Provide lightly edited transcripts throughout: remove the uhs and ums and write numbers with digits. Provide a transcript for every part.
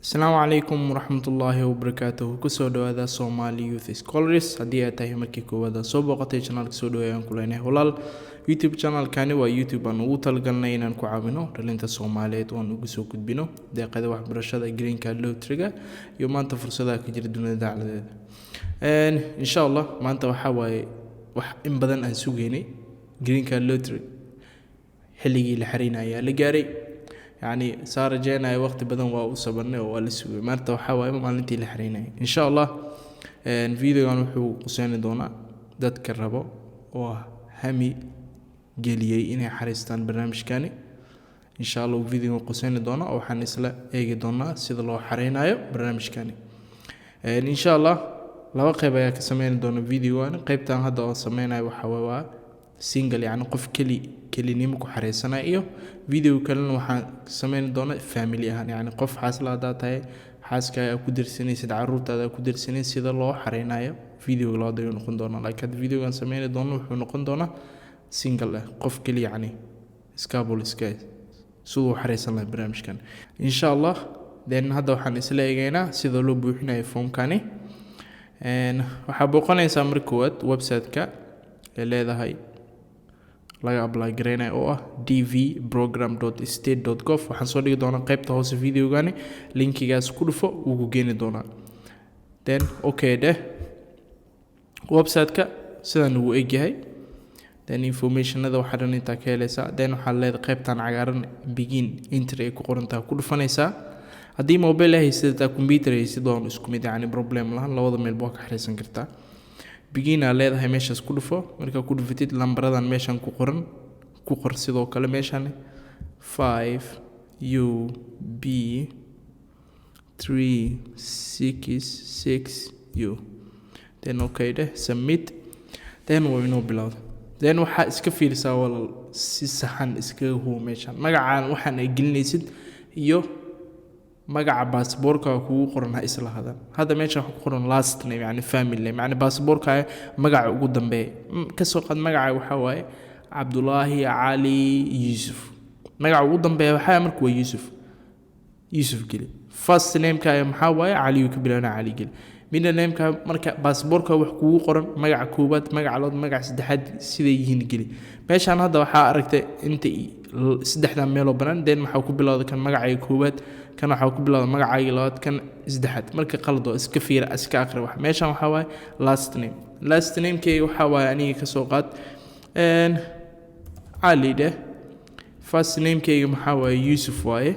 السلام عليكم ورحمة الله وبركاته كسو دوادا Somali Youth Scholars haddii ay tahay markii koowaad soo booqatay channelka soo dhaweeyaan ku leenahay walaal YouTube channelkani waa YouTube aan ugu talagalnay inaan ku caawino dhalinta Soomaaliyeed oo aan ugu soo gudbino deeqada waxbarashada green card lottery-ga iyo maanta fursadaha ka jira dunida dacaladeeda insha Allah maanta waxa waaye wax in badan aan sugeynay green card lottery xilligii la xariinaya la gaaray يعني صار جينا وقت بدن وصبرنا والسوي مرتا وحاول maalintii la xariinay insha Allah videogan wuxuu qusayni doonaa dadka rabo oo hami geliyay inay xariistaan barnaamijkani insha Allah videogan qusayni doona oo waxaan isla eegi doonaa sida loo xariinayo barnaamijkani insha Allah laba qayb ayaa ka sameyn doona videogan qaybtan hadda oo sameynayo waxa waa single يعني qof kelinimo ku xareysana iyo video kalena waxaan sameyn doona family ahaan yani qof xaaslada tahay xaaska ku dirsanaysid caruurtaada ku dirsanaysid sida loo xareynayo video loo dayo noqon doona laakiin videogan sameyn doona wuxuu noqon doona single qof keli yani iskaabul iska soo xareysan la barnaamijkan insha Allah then hadda waxaan isla eegaynaa sida loo buuxinayo formkani waxa booqanaysaa markood website-ka leedahay laga apply gareynay oo ah dvprogram.state.gov waxaan soo dhigi doonaa qaybta hoose videogani linkigaas ku dhufo ugu geeni doonaa then okay website-ka sidan uu egyahay then informationada waxa dhan inta ka helaysaa then waxa leedahay qaybtan cagaaran begin entry ay ku qorantaa ku dhufanaysaa haddii mobile haysid computer haysid oo isku mid yani problem lahan labada meel baa ka xariisan kartaa begin leedahay meeshaas ku dhufo marka ku dhufatid lambaradan meeshan ku qor sidoo kale meeshan 5UB366U then okay submit then we know below then waxa iska fiirsaa walaal si saxan iska hoo meeshan magacaan waxaan ay gelinaysid iyo magaca baasaboorka kugu qoran isla hada meesha ku qoran last name yani family name yani baasaboorka magaca ugu dambeeya ka soo qad magaca waxa waaye Abdullahi Ali Yusuf magaca ugu dambeeya waxa markuu waa Yusuf geli first name ka waxa waaye Ali ka bilowna Ali geli middle name ka marka baasaboorka wax kugu qoran magaca koobaad magaca labaad magaca saddexaad sida yihiin geli meeshan hadda waxa aragtay inta saddexda meel oo banaan then waxa ku bilowday kan magaca koobaad kan waxa ku bilowday magaca labaad kan saddexaad marka qaldo iska fiir iska akhri wax meeshan waxa waaye last name kee waxa waaye aniga ka soo qaad Ali first name kee waxa waaye Yusuf waaye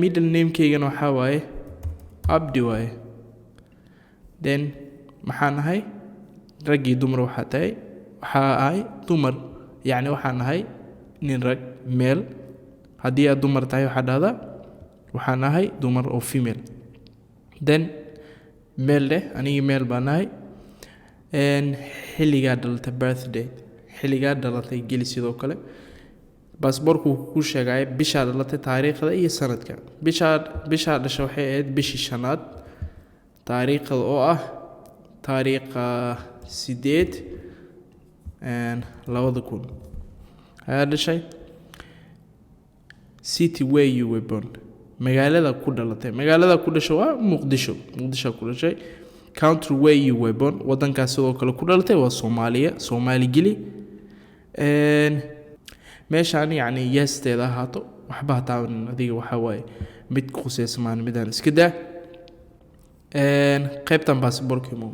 middle name kee waxa waaye Abdi waaye then maxaan ahay rag iyo dumar waxa tahay waxa ay dumar yani waxaan ahay nin rag male hadii aad dumar tahay waxa dhahdaa waxaan ahay dumar oo female then male aniga male baan ahay xilliga dhalata birthday xilliga dhalatay geli sidoo kale baasaboorku ku sheegay bisha dhalatay taariikhda iyo sanadka bisha dhashay waxay ahayd bishii shanaad taariikhda oo ah taariikha 8 2000 ayaa dhashay city where you were born magaalada ku dhalatay magaalada ku dhashay waa Muqdisho ku dhashay country where you were born wadankaas sidoo kale ku dhalatay waa Soomaali geli meeshaan yani yeesteeda haato waxba taan adiga waxa waaye mid ku khusaysan midaan iska daa qaybtan baasaboorkimo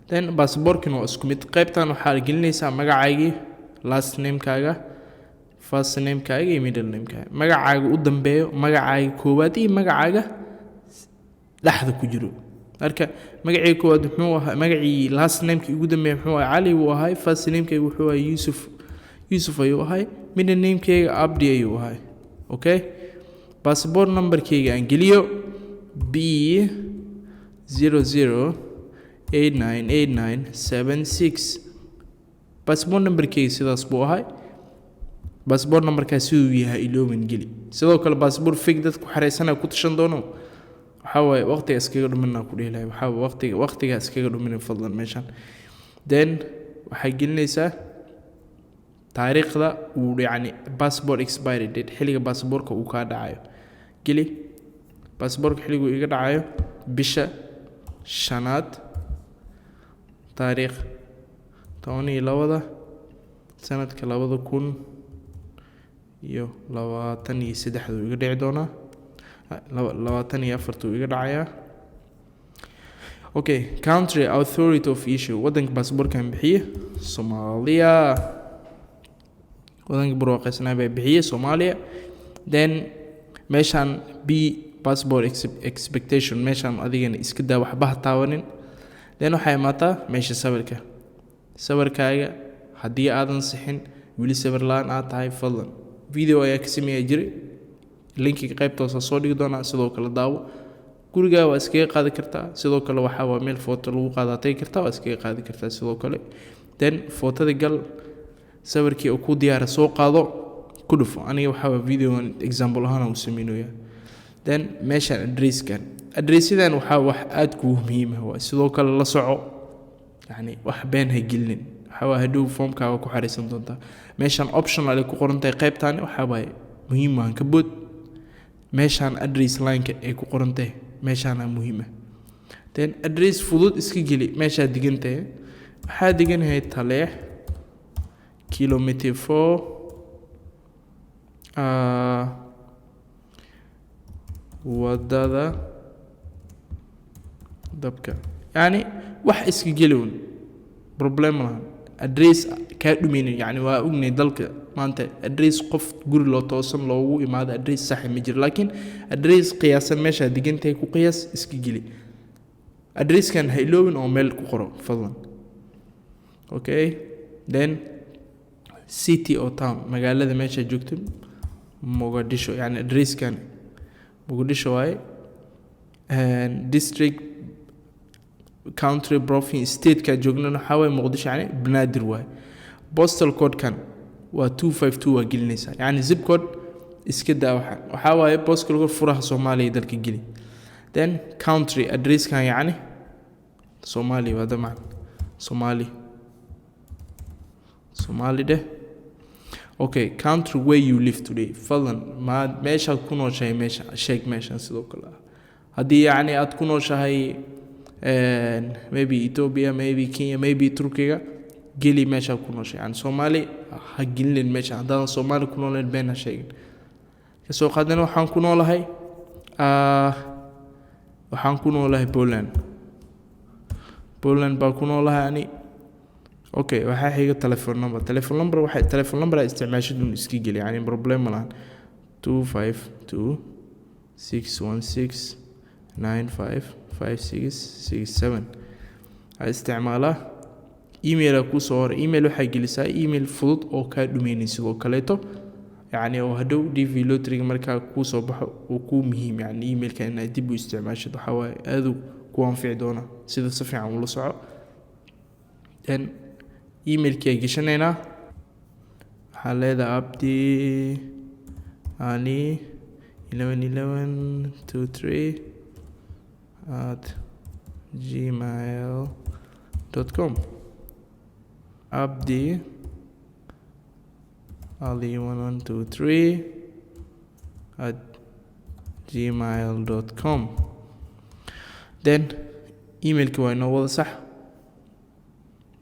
then baasaboorkino isku mid qaybtan waxa gelinaysaa magacaaga last name kaaga first name kaaga iyo middle name kaaga magacaaga u dambeeyo magacaaga koowaad iyo magacaaga dhaxda ku jiro marka magacii koowaad muxuu ahaa magacii last name kii ugu dambeeyo muxuu ahaa Ali uu ahaa first name kii wuxuu ahaa Yusuf ayuu ahaa middle name kii Abdi ayuu ahaa okay passport number kii aan geliyo B00898976 passport number kii sidaas buu ahaa passport number ka sidoo yahay iloomin geli sidoo kale passport fake dad ku xareysana ku tashan doono waxa waaye waqtiga iskaga dhuminaa ku dheelay waxa waqtiga iskaga dhumin fadlan meeshan then waxa gelinaysaa taariikhda uu yani passport expiry date xilliga passportka uu ka dhacayo geli baasaboorka xilligu iga dhacayo bisha 5aad taariikh 12 sanadka 2023 uu iga dhici doonaa 24 uu iga dhacayaa. Okay, country authority of issue wadanka baasaboorkan bixiye Soomaaliya, wadanka burwaaqeysnaa bay bixiye Soomaaliya. Then meeshaan B passport expectation meeshaan adigana iska daa waxba ha taawanin. Then waxay imaataa meesha sawirkaaga haddii aadan sixin weli sawir la'aan aad tahay fadlan video ayaa ka sameeya jiray linkiga qaybta hoose soo dhigi doonaa sidoo kale daawo guriga waa iskaga qaadi kartaa sidoo kale waxa waa meel photo lagu qaadatay kartaa waa iskaga qaadi kartaa sidoo kale. Then photada gal sawirkii oo ku diyaar soo qaado ku dhufo aniga waxa waa video example ahaan u sameeyay. Then meesha address-idan waxa wax aad ku muhiim ah sidoo kale la soco yani wax been ha gelin waxa waa hadhow formkaaga ku xariisan doontaa. meeshan optional ay ku qoran tahay qaybtan waxa way muhiim ah ka bood meeshan address line-ka ay ku qoran tahay meeshan muhiim ah. Then address fudud iska geli meesha digantay waxa diganahay Taleex kilometer 4 wadada dabka yani wax iska geliwn problem laha address ka dhumin yani waa ognay dalka maanta address qof guri loo toosan loogu imaado address sax ma jiro laakiin address qiyaasan meesha digantay ku qiyaas iska geli address kan hayloobin oo meel ku qoro fadlan. Okay, then city or town magaalada meesha joogto Mogadisho yani address kan Mogadisho way and district country province state ka joogna waxa way Mogadisho yani Banaadir way. Postal code kan waa 252 waa gelinaysa yani zip code iska daa waxa way postal code furaha Soomaaliya dalka geli. Then country address kan yani Soomaaliya wada ma Somali de. Okay, country where you live today fadlan ma meesha ku nooshahay meesha sheeg meesha sidoo kale hadii yani aad ku nooshahay maybe Ethiopia maybe Kenya maybe Turkiga geli meesha ku nooshahay yani Somali ha gelin meesha hadaan Somali ku nooleen been ha sheegin ka soo qaadana waxaan ku noolahay Poland baa ku noolahay yani. Okay, waxa xiga telephone number waxa telephone number isticmaashadu iska gali yani problem ma lahan 252 616 955667 isticmaala email ku soo hor email waxa gelisaa email fudud oo ka dhumeynay sidoo kaleeto yani oo hadhow DV lottery marka ku soo baxo oo ku muhiim yani emailka in ay dib u isticmaashado waxa way aad ku anfici doona sida si fiican ula soco. Then emailkii ay gashanayna waxa leedahay abdi ali 111123@gmail.com abdi ali 1123@gmail.com. Then emailkii waa inoo wada sax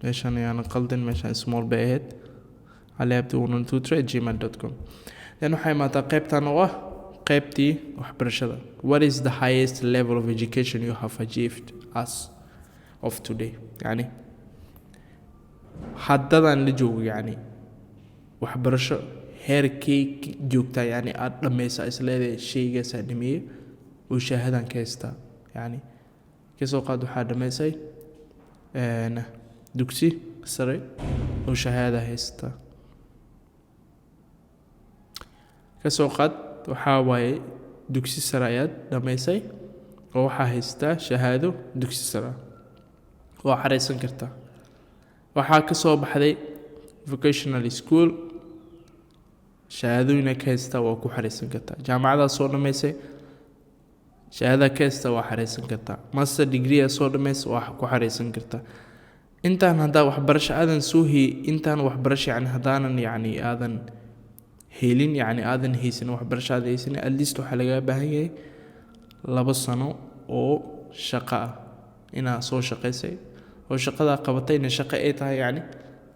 meeshan ayaan qaldan meeshan small bay ahayd aliabdi123@gmail.com. Then waxay maataa qaybtan oo ah qaybtii waxbarashada. What is the highest level of education you have achieved as of today yani haddadan la joogo yani waxbarasho heerkii joogtaa yani aad dhameysaa isleedahay shaygaas dhameeyay oo shahaadan ka haystaa yani ka soo qaad waxaa dhameysay dugsi sare oo shahaada haysta ka soo qaad waxa waaye dugsi sare ayaad dhameysay oo waxa haysta shahaado dugsi sare oo xareysan kartaa waxa ka soo baxday vocational school shahaadooyin ka haysta oo ku xareysan kartaa jaamacada soo dhameysay shahaada ka haysta oo xareysan kartaa master degree soo dhameysay oo ku xareysan kartaa. intaan hada waxbarasho aadan soo intaan waxbarasho yani hadaanan yani aadan helin yani aadan haysan waxbarashada haysan at least waxa laga baahan yahay 2 sano oo shaqo ah inaa soo shaqaysay oo shaqada qabatayna shaqo ay tahay yani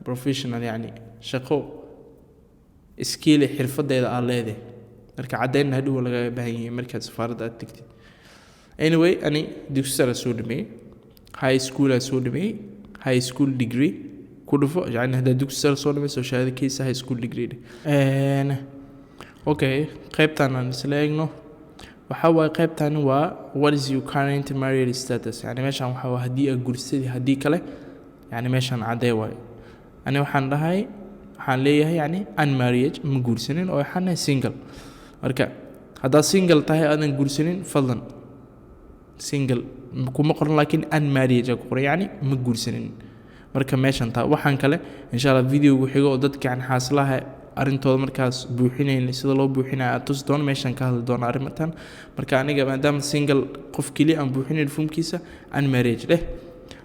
professional yani shaqo skill xirfadeeda aad leedahay marka cadeyn hadhow laga baahan yahay marka safaaradda aad tagtid anyway ani dugsi sare soo dhameeyay high school soo dhameeyay high school degree ku dhufo yani hada dugsi sare soo dhameeyay soo shahaado kiisa high school degree okay qaybtan aan isla eegno waxa way qaybtan waa what is your current marital status yani meeshan waxa waa hadii aad guursadii hadii kale yani meeshan cadee way ani waxaan dhahay waxaan leeyahay yani unmarried ma guursanin oo waxaan single marka hadaa single tahay aadan guursanin fadlan single kuma qoran laakiin unmarried ku qoran yani ma guursanin marka meeshan taa waxaan kale insha Allah video xiga oo dadka aan xaaslaha arintooda markaas buuxinayna sida loo buuxinayo tus doon meeshan ka hadli doona arimadan marka aniga maadaama single qof kali aan buuxinayn fumkiisa unmarried leh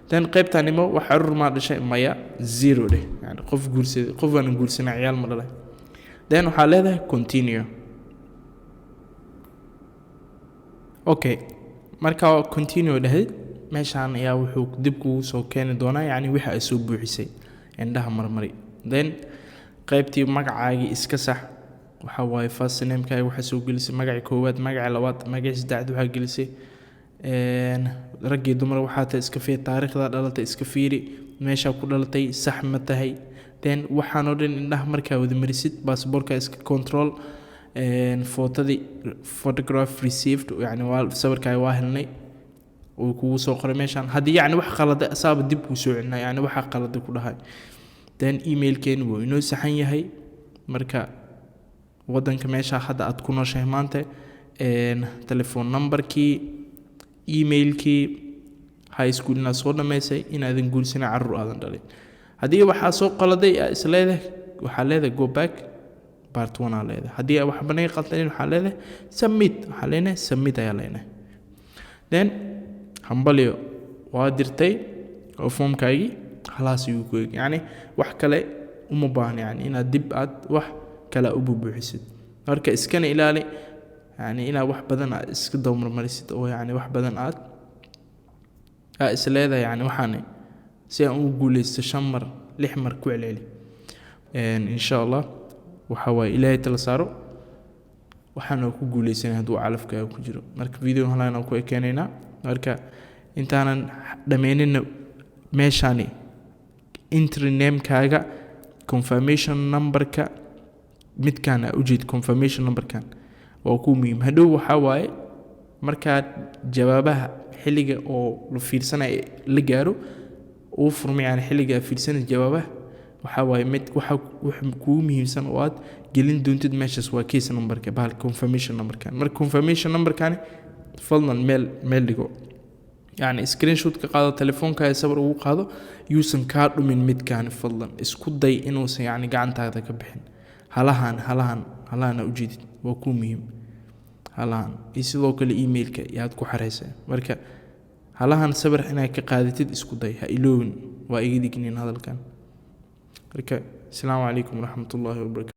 tan qaybtanimo waxa rurma dhashay maya 0 leh yani qof guursaday qof aan guursanay ciyaal ma dhalay then waxa leedahay continue okay marka continue dhahay meeshan ayaa wuxuu dib ku soo keenay doona yani waxa ay soo buuxisay indhaha marmari then qaybtii magacaagi iska sax waxa way first name kaaga waxa soo gelisay magaca koowaad magaca labaad magaca saddexaad waxa gelisay ragii dumar waxa ta iska fiir taariikhda dhalatay iska fiiri meesha ku dhalatay sax ma tahay then waxaan oo dhan indhaha markaa wada marisid passportka iska control photograph received yani waa sawirkaaga waa helnay oo kugu soo qoray meeshan hadii yani wax qalad asaab dib ku soo celinay yani waxa qalad ku dhahay then emailkeen wuu inoo saxan yahay marka wadanka meesha hadda aad ku nooshahay maanta telephone numberkii emailkii high school na soo dhameysay inaadan guursanay carruur aadan dhalin hadii waxa soo qaladay isleedahay waxa leedahay go back part 1 aa leedahay hadii wax banay qaldan waxa leedahay submit waxa leeyahay submit ayaa leeyahay then hambalyo waa dirtay oo formkaagi خلاص يوكو يعني wax kale uma baahan yani ina dib aad wax kala u buuxisid marka iskana ilaali yani ina wax badan iska dawmar marisid oo yani wax badan aad isleeda yani waxaan si aan u guuleysto 5 mar 6 mar ku celeeli insha Allah waxa way ilaahay tala saaro waxaan ku guuleysan haduu calafkaaga ku jiro marka video halaan ku ekeenayna marka intaanan dhameynina meeshani entry name kaaga confirmation number ka midkaan ujeed confirmation number kan oo ku muhiim hadhow waxa waaye marka jawaabaha xilliga oo la fiirsanay la gaaro oo furmay aan xilliga fiirsanay jawaabaha waxa waaye mid waxa ku muhiimsan oo aad gelin doontid meeshas waa case number ka bahal confirmation number kan marka confirmation number kan fadlan meel dhigo يعني سكرين شوت كقاعدة تليفون كاي صبر وقاعدة يوسن كارد من ميت كان فضلا اسكو داي إنه يعني قاعد تاخذ كبحن هلاهن أوجد وكون مهم هلاهن يسلوك الإيميل كا يادكو حريسة مركا هلاهن صبر هنا كقاعدة اسكو داي هايلون وإيدي كنين هذا الكلام مركا السلام عليكم ورحمة الله وبركاته.